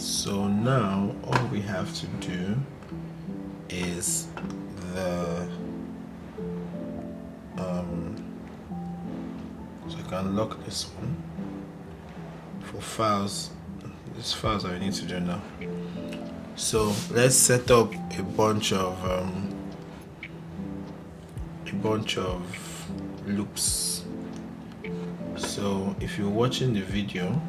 So now all we have to do is the so I can lock this one for files. These files that we need to do now. So let's set up a bunch of loops. So if you're watching the video,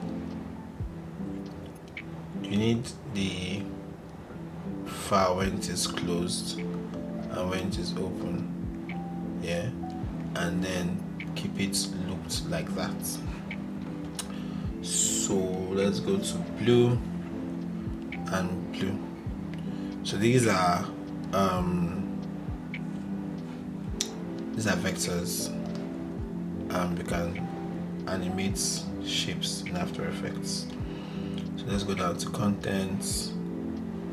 you need the file when it is closed and when it is open, yeah, and then keep it looped like that. So let's go to blue and blue. So these are vectors. We can animate shapes in After Effects. So let's go down to content,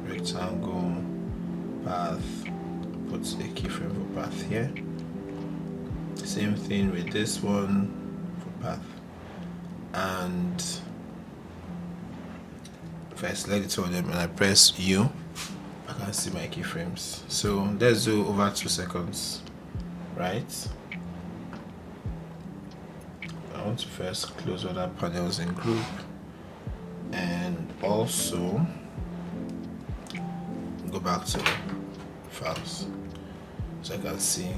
rectangle, path, put a keyframe for path here. Same thing with this one for path. And if I select the two of them and I press U, I can see my keyframes. So let's do over 2 seconds, right? I want to first close other panels in group and also go back to files so I can see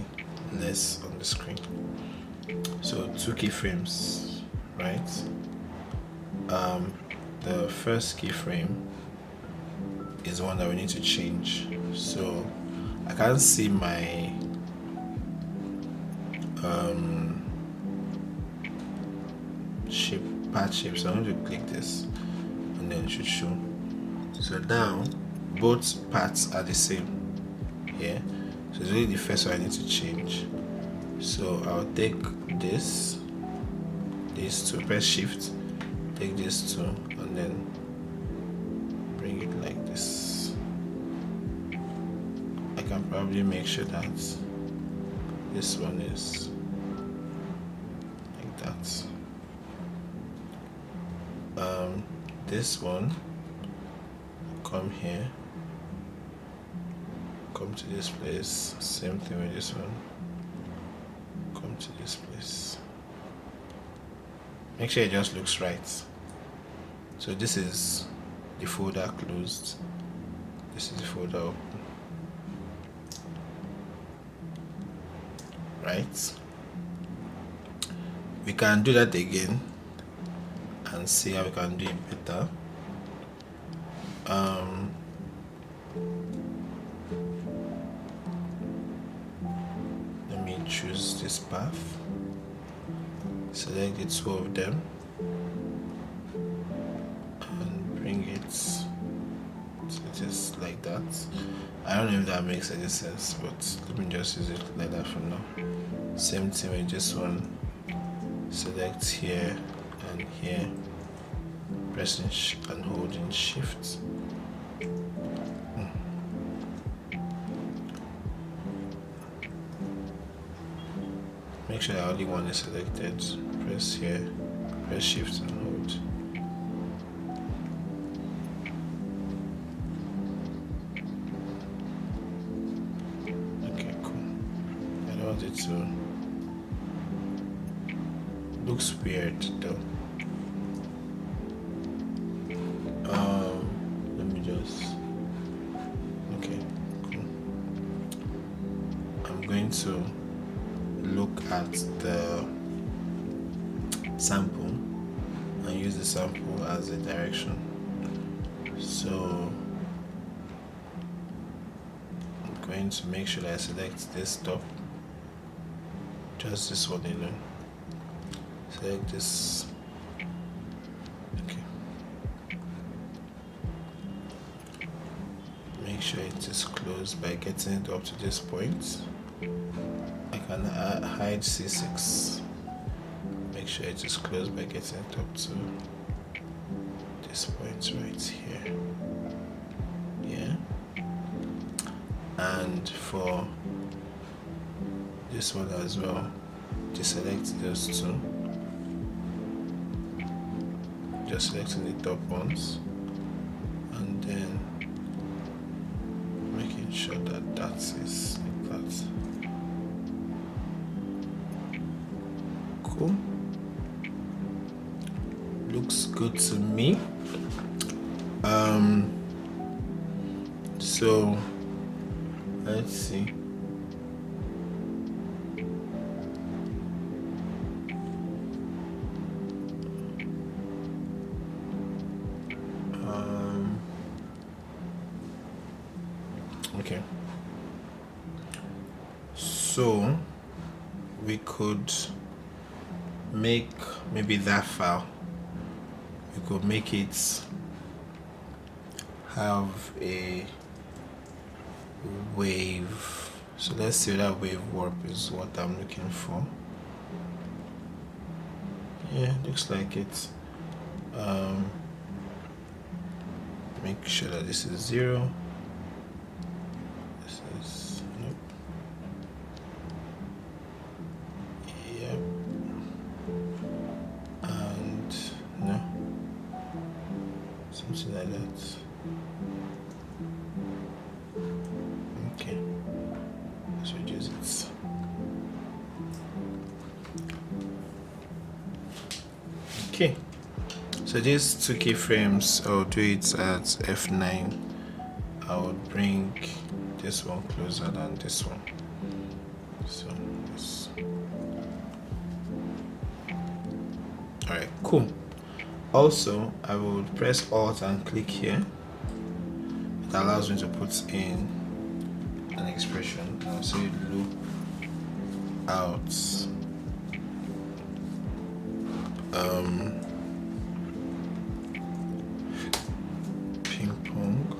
less on the screen. So 2 keyframes, right? The first keyframe is the one that we need to change. So I can't see my path shape, so I'm going to click this and then it should show. So now both paths are the same here, so it's really the first one I need to change. So I'll take these two, press shift, take these two and then bring it like this. I can probably make sure that this one is like that. This one, come here, come to this place, same thing with this one, come to this place. Make sure it just looks right. So this is the folder closed, this is the folder open, right? We can do that again and see how we can do it better. Let me choose this path, select the two of them and bring it to just like that. I don't know if that makes any sense, but let me just use it like that for now. Same thing with this one, select here and here, pressing and holding shift. Make sure that only one is selected, press here, press shift and hold. Okay, cool. I don't want it to, looks weird though. Let me just, okay, cool. I'm going to look at the sample and use the sample as a direction. So I'm going to make sure that I select this top, just this one alone. Select this. Okay. Make sure it is closed by getting it up to this point. I can hide C6. Make sure it is closed by getting it up to this point right here. Yeah. And for this one as well, deselect those two. Just selecting the top ones and then making sure that that is like that. Cool. Looks good to me. So let's see. Okay. So we could make maybe that file. We could make it have a wave. So let's see that wave warp is what I'm looking for. Yeah, looks like it. Make sure that this is 0. This is nope. Yep. And no. Something like that. Okay. Let's reduce it. Okay. So these 2 keyframes, I'll do it at F9. I would bring this one closer than this one. So this. Alright, cool. Also, I would press Alt and click here. It allows me to put in an expression. I'll say loop out ping pong.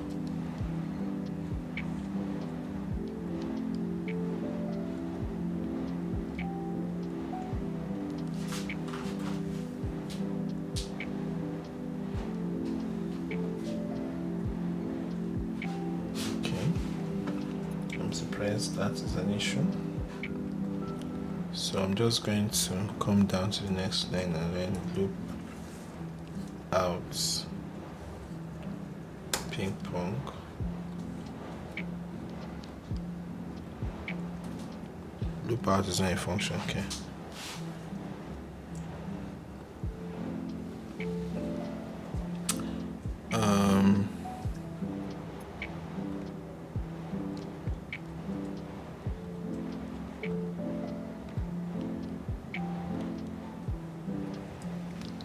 Surprised that is an issue. So I'm just going to come down to the next line and then loop out ping pong. Loop out is not a function, okay.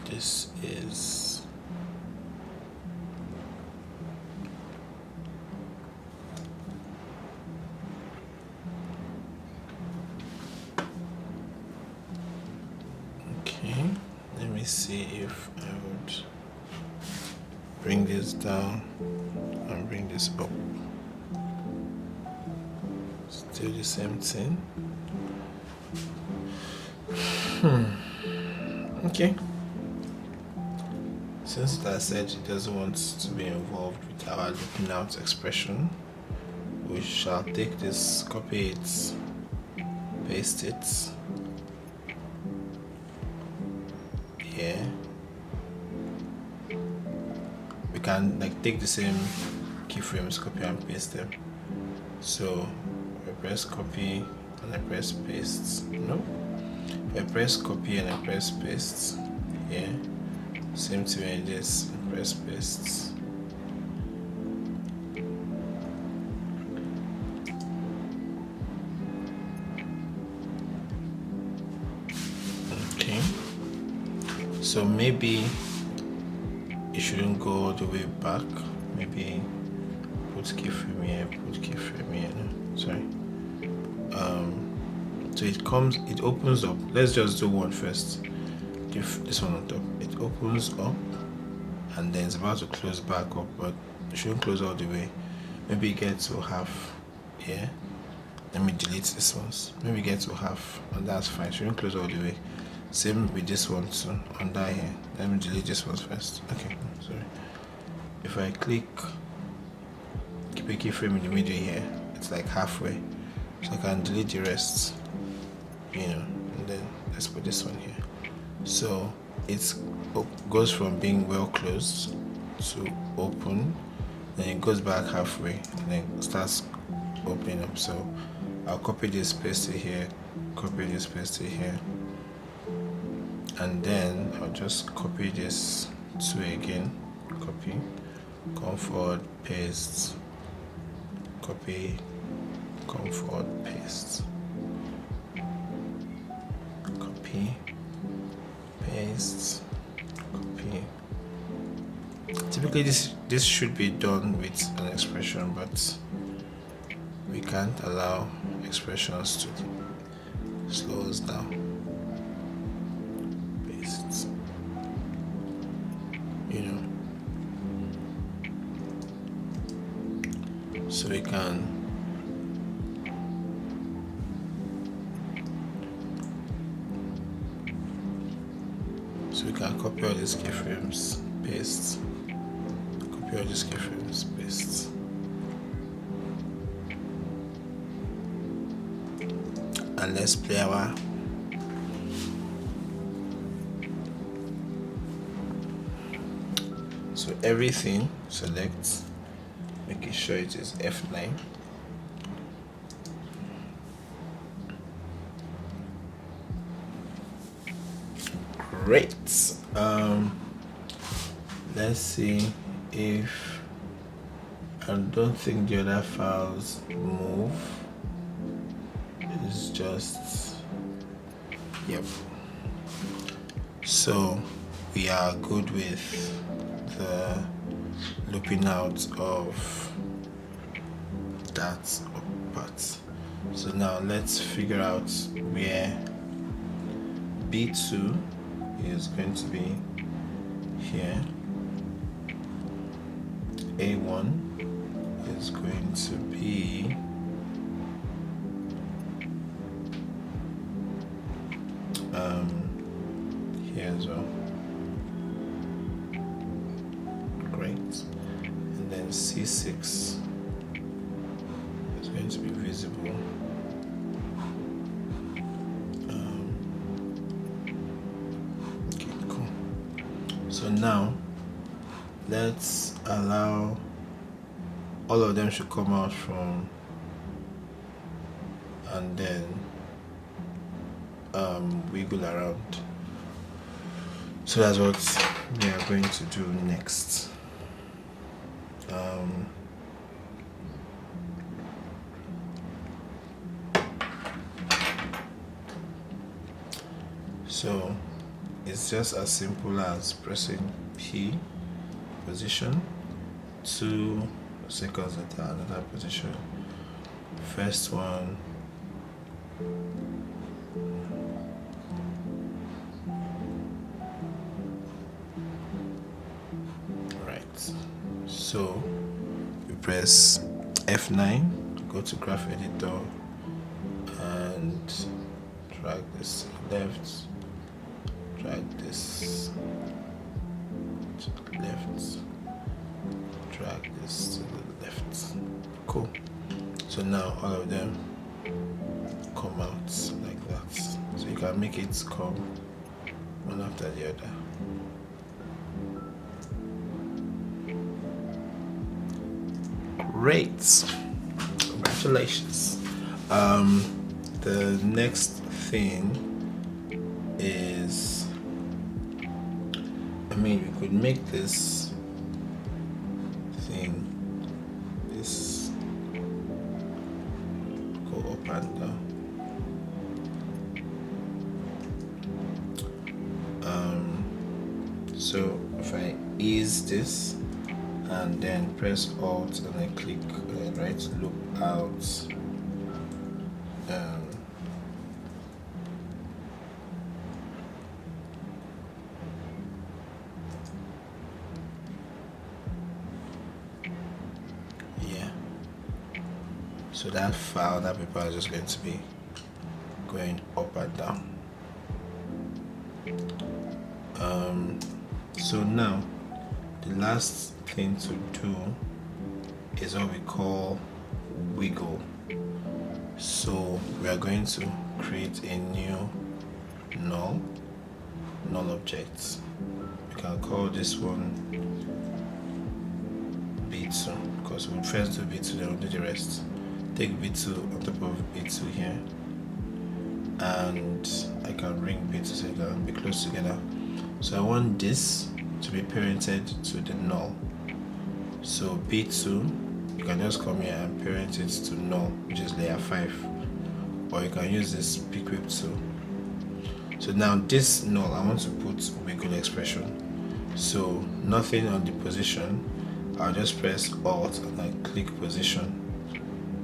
This is okay. Let me see if I would bring this down and bring this up. Still the same thing. Okay. Since that said it doesn't want to be involved with our looking out expression, we shall take this, copy it, paste it here. We can like take the same keyframes, copy and paste them. So I press copy and I press paste. No, if I press copy and I press paste here, same thing like this, press paste. Okay, so maybe it shouldn't go all the way back. Maybe put keyframe here, put keyframe here. No, sorry. So it opens up. Let's just do one first. Give this one on top. It opens up and then it's about to close back up, but it shouldn't close all the way. Maybe get to half here. Let me delete this ones. Maybe get to half, and that's fine. Shouldn't close all the way. Same with this one too. Under here. Let me delete this one first. Okay, sorry. If I click, keep a keyframe in the middle here, it's like halfway. So I can delete the rest. You know, and then let's put this one here. So it goes from being well closed to open, then it goes back halfway and then starts opening up. So I'll copy this, paste it here, copy this, paste it here, and then I'll just copy this two again, copy, come forward, paste, copy, come forward, paste, copy, paste, copy. Typically this should be done with an expression, but we can't allow expressions to slow us down. Paste, so we can copy all these keyframes, paste, copy all these keyframes, paste. And let's play our so everything, select, making sure it is F9. Great. Let's see if I don't think the other files move. It's just yep. So we are good with the looping out of that part. So now let's figure out where B2 is going to be here. A1 is going to be here as well. Great. And then C6 is going to be visible. Okay, cool. So now let's allow all of them should come out from, and then wiggle around. So that's what we are going to do next. So it's just as simple as pressing P, position, 2 seconds at another position. First one, right. So we press F9, go to graph editor, and drag this to the left, drag this to the left, drag this to the left. Cool. So now all of them come out like that. So you can make it come one after the other. Great. Congratulations. The next thing is, we could make this thing, this go up and down. So if I ease this and then press Alt and then click right loop out, so that file, that paper is just going to be going up and down. So now the last thing to do is what we call wiggle. So we are going to create a new null object. We can call this one B2 B2 because we'll first do B2, then we'll do the rest. Take B2 on top of B2 here, and I can bring B2 so they can be close together. So I want this to be parented to the null. So B2, you can just come here and parent it to null, which is layer 5, or you can use this pick whip tool. So now this null, I want to put wiggle expression. So nothing on the position, I'll just press Alt and I click position.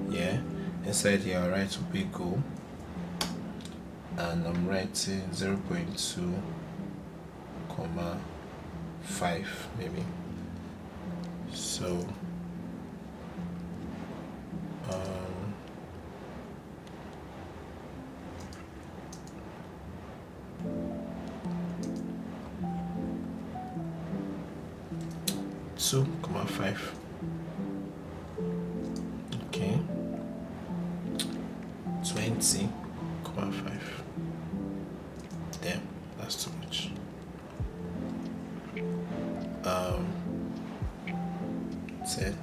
Yeah, inside here I'll write wiggle, and I'm writing 0.2, 5 maybe. So 2,5. Okay, 20,5. Damn, that's too much. 10.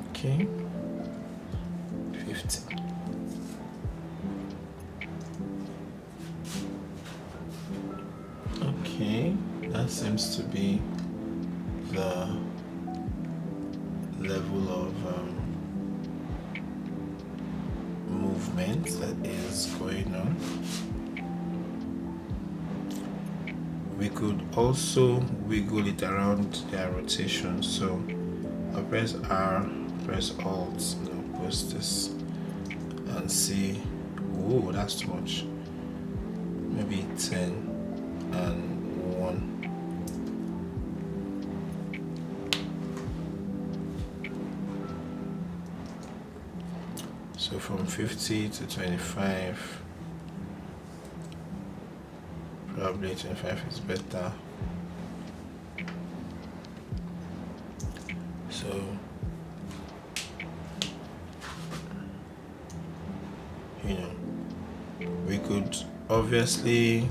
Okay, 15. Okay, that seems to be the level of movement that is going on. We could also wiggle it around their rotation. So I'll press R, press Alt, and I'll post this and see. Oh, that's too much. Maybe 10 and 1. So from 50 to 25, probably 25 is better. So we could obviously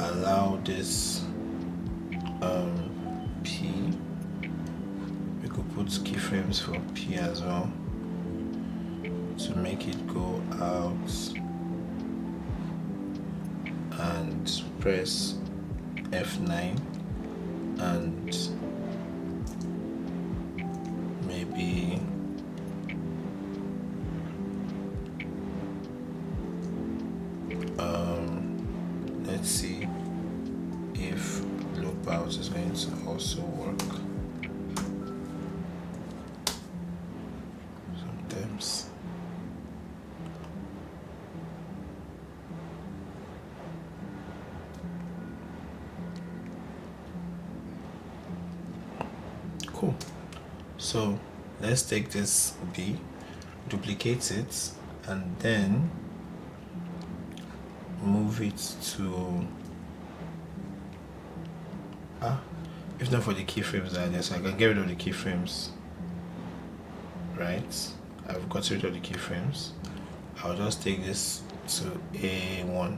allow this P. We could put keyframes for P as well to make it go out, and press F9 and maybe let's see if loop out is going to also work. Sometimes cool. So let's take this B, duplicate it, and then move it to if not for the keyframes are there, so I can get rid of the keyframes, right? I've got rid of the keyframes. I'll just take this to A1,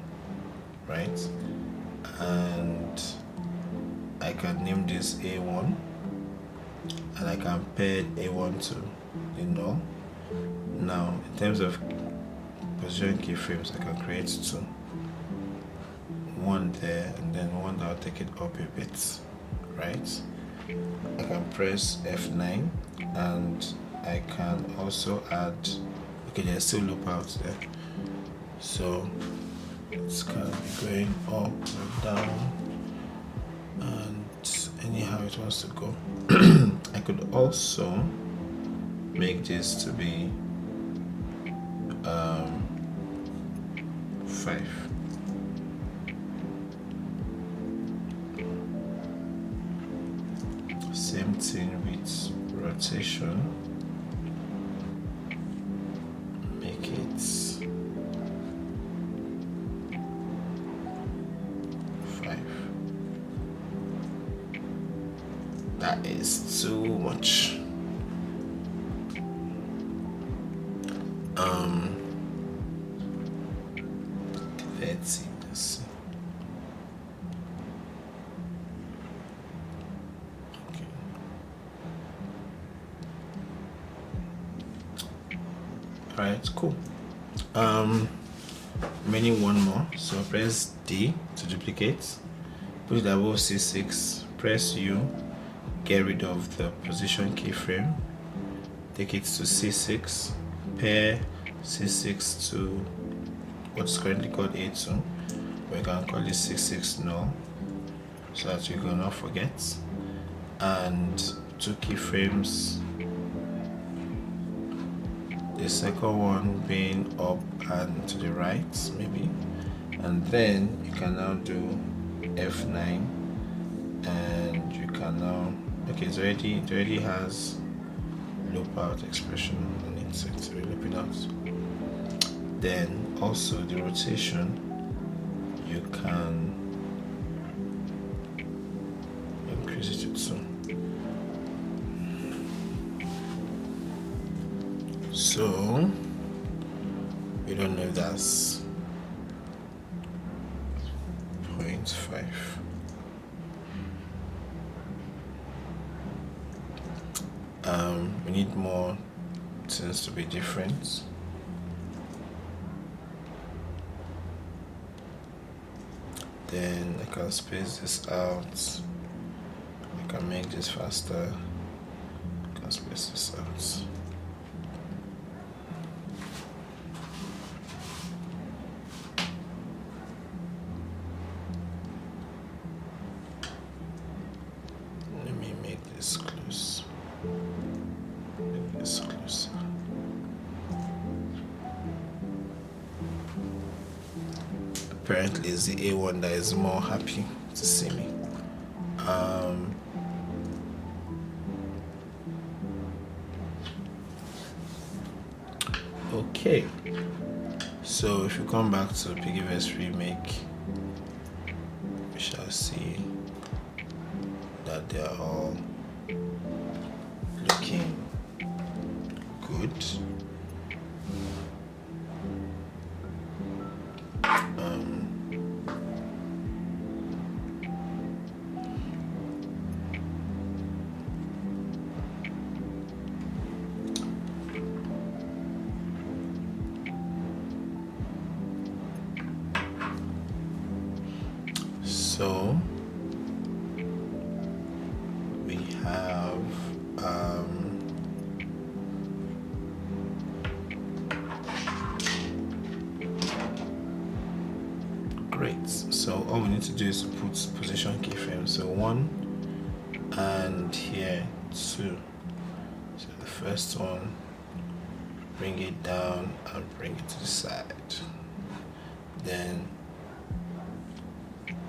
right? And I can name this A1, and I can pair A1 to the null. Now in terms of position keyframes, I can create 2. One there, and then one that will take it up a bit, right? I can press F9, and I can also add, okay, there's still loop out there, so it's kind of going up and down, and anyhow it wants to go. I could also make this to be 5. Same thing with rotation. Make it 5. That is too much. Let's see. Okay. All right, cool. Remaining one more. So press D to duplicate. Put it above C6. Press U. Get rid of the position keyframe. Take it to C6. Pair C6 to what's currently called A2. We can call it 66 null, so that you cannot forget. And 2 keyframes. The second one being up and to the right, maybe. And then you can now do F9, and you can now, okay, it already has loop out expression on it, so it's really looping out. Then also the rotation, you can increase it to 2. So we don't know if that's 0.5. We need more things to be different. Then I can space this out. I can make this faster. I can space this out. Let me make this close. Make this closer. Apparently it's the A1 that is more happy to see me. Okay, so if you come back to Piggyverse remake, we shall see that they are all looking good. So we have great. So all we need to do is to put position keyframe. So 1 and here 2. So the first one, bring it down and bring it to the side. Then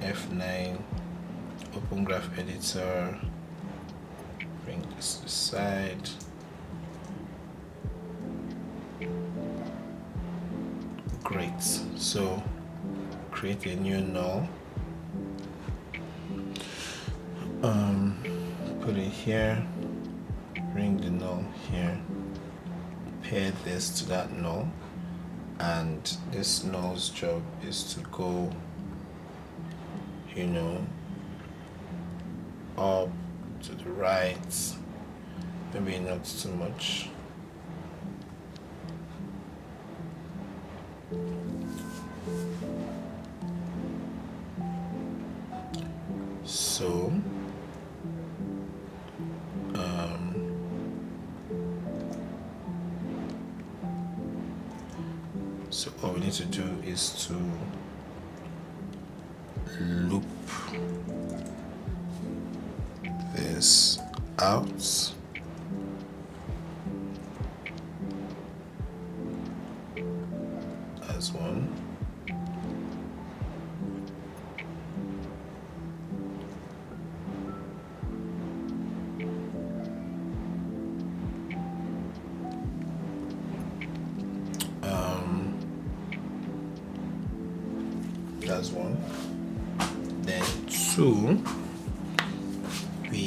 F9, open graph editor, bring this to the side. Great. So create a new null. Put it here, bring the null here, pair this to that null, and this null's job is to go, up to the right, maybe not too much. So all we need to do is to loop this out. As one. That's one. Then 2, we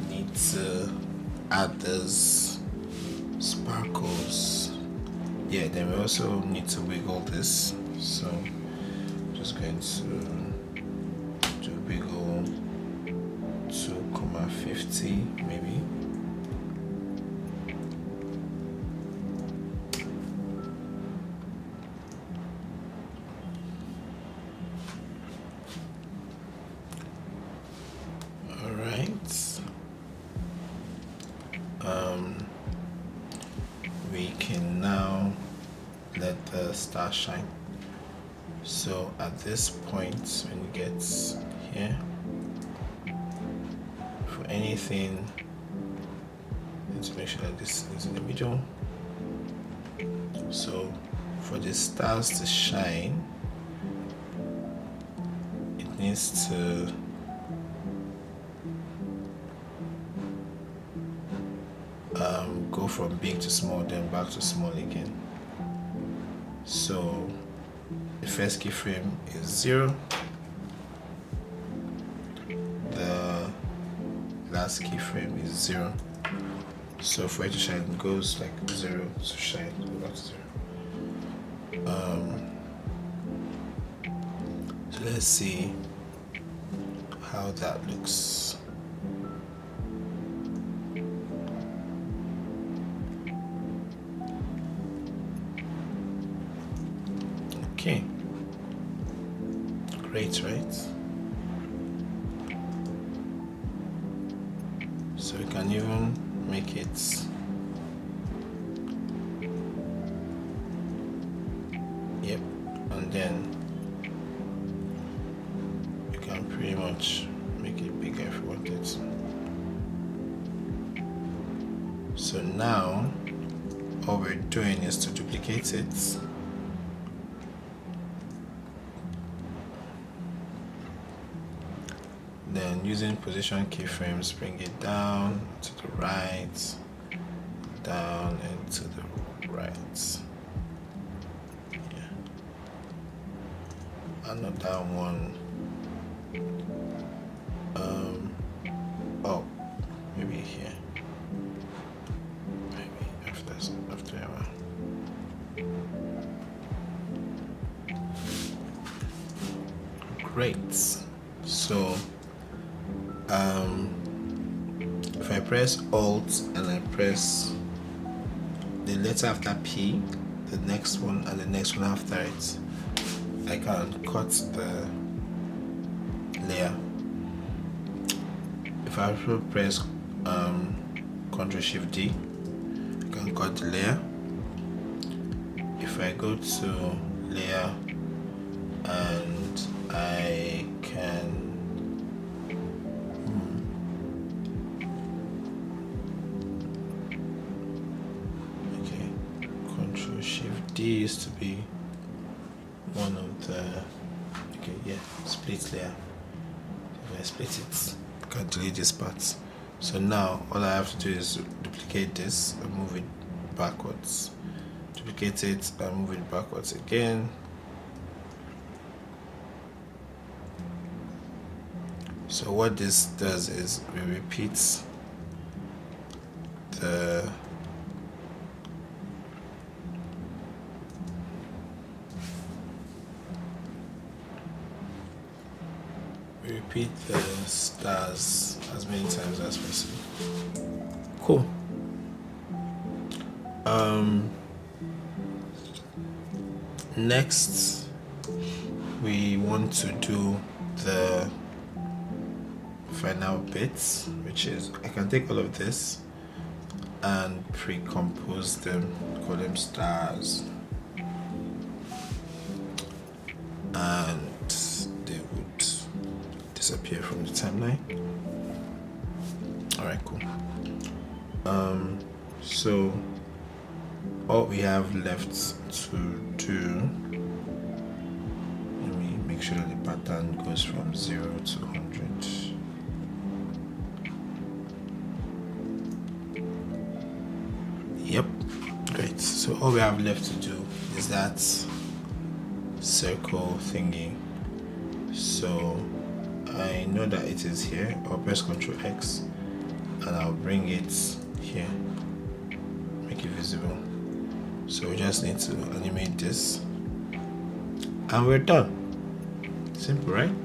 need to add those sparkles. Yeah, then we also need to wiggle this. So I'm just going to do wiggle 2,50 maybe. We can now let the star shine. So at this point, when you get here, for anything, let's make sure that this is in the middle. So for the stars to shine, it needs to go from big to small, then back to small again. So the first keyframe is 0. The last keyframe is 0. So for it to shine, it goes like 0 to shine, go back to 0. So let's see how that looks. Okay, great, right? So we can even make it, yep, and then we can pretty much make it bigger if we want it. So now all we're doing is to duplicate it. Then using position keyframes, bring it down to the right, down and to the right. Yeah. Another one. Oh, maybe here. Maybe after a while. Great. So if I press Alt and I press the letter after P, the next one and the next one after it, I can cut the layer. If I also press Ctrl Shift D, I can cut the layer. If I go to layer and I can Ctrl Shift D used to be one of the split layer. If I split it, I can delete this part. So now all I have to do is duplicate this and move it backwards. Duplicate it and move it backwards again. So what this does is we repeat the stars as many times as possible. Cool. Next we want to do the final bits, which is I can take all of this and pre-compose them, call them stars, and they would disappear from the timeline. Alright, cool. So all we have left to do, let me make sure that the pattern goes from 0 to 100. Yep, great. So all we have left to do is that circle thingy. So I know that it is here. I'll press Ctrl X and I'll bring it here, make it visible. So we just need to animate this and we're done. Simple, right?